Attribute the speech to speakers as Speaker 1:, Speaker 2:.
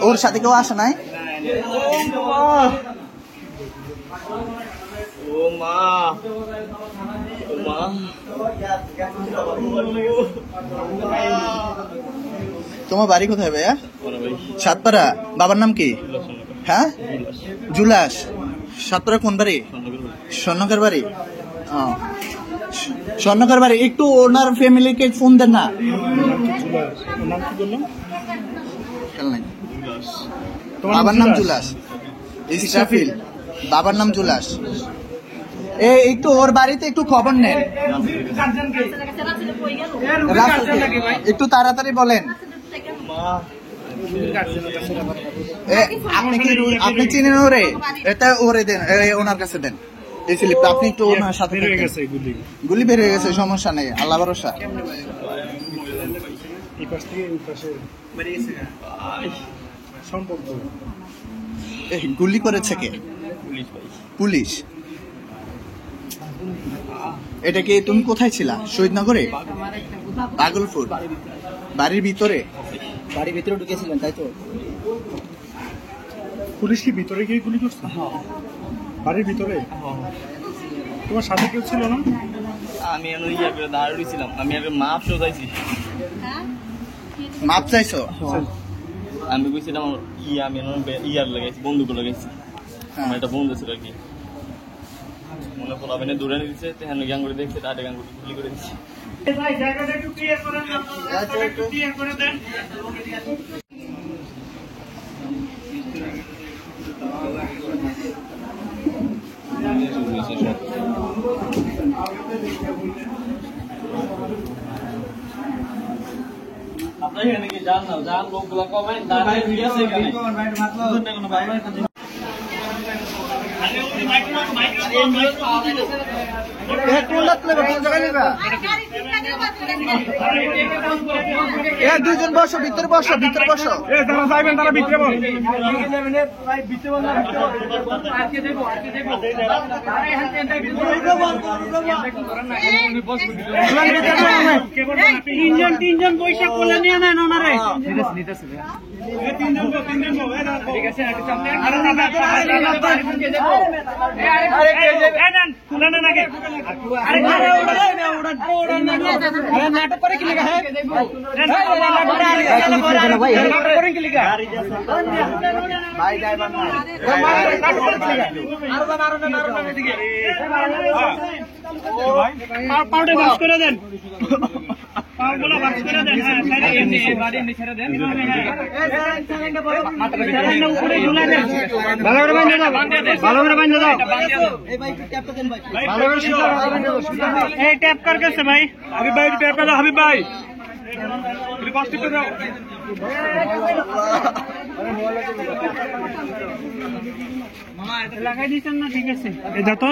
Speaker 1: ওর সাথে কেউ আসে নাই?
Speaker 2: ও মা, ও মা,
Speaker 1: তোমার বাড়ি কোথায় ভাইয়া? সাতপাড়া। বাবার নাম কি? হ্যাঁ, জুলাস। সাতপাড়া কোন বাড়ি? স্বর্ণকার বাড়ি। স্বর্ণকার বাড়ি। একটু ওনার ফ্যামিলিকে ফোন দেন না। বাবার নাম জুলাস, ইসরাফিল। বাবার নাম জুলাস। একটু ওর বাড়িতে একটু খবর নেন, একটু তাড়াতাড়ি বলেন। আপনি চিনেন ওরে? এটা ওরে দেন, ওনার কাছে দেন এই স্লিপটা। আপনি একটু ওনার সাথে। গুলি বের হয়ে গেছে, সমস্যা নেই, আল্লাহ ভরসা। গুলি করেছে কে? পুলিশ। এটা কি তুমি কোথায় ছিলা? শহীদনগরে, পাগলপুর। বাড়ির ভিতরে? বাড়ির ভিতরে ঢুকেছিলেন তাই তো?
Speaker 3: পুলিশ কি ভিতরে গিয়ে গুলি করছে? বাড়ির ভিতরে? তোমার সাথে কেউ ছিল না?
Speaker 2: আমি দাঁড়িয়েছিলাম, আমি আগে মাপ চাইছি।
Speaker 1: মাপ চাইছো?
Speaker 2: আমি বলছিলাম আমি ইয়ার লাগাইছি, বন্দুক লাগাইছি। আমার একটা বন্ধু ছিল আর কি, মনে পড়াবে দূরে নিয়ে দিচ্ছে, তেহান গ্যাং করে দেখছে, তাদের গ্যাং করে গুলি করে দিচ্ছে। আপনার এখানে কি যান না, যান লোকগুলো কমায়, দাঁড়ায় ঠিক আছে এখানে।
Speaker 1: দুইজন বসো, ভিতরে বসো, ভিতরে বসো।
Speaker 3: যারা যাইবেন তারা ভিতরে বল।
Speaker 4: তিনজন পয়সা কোলে নিয়ে নেন ওনারে। নাটক করে কি লেখা? পাউডার বাস করে দেন, পাউগুলো বাস করে দেন। উপরে ঝুলা দেন, ভালো করে বাঁধে দাও, ভালো করে বাঁধে দাও। এই ট্যাপ কর গেছে ভাই, হাবিব ভাই ট্যাপ করে দাও, হাবিব ভাই কষ্ট করে দাও। লাগাই দিচ্ছেন না? ঠিক আছে, এটা তো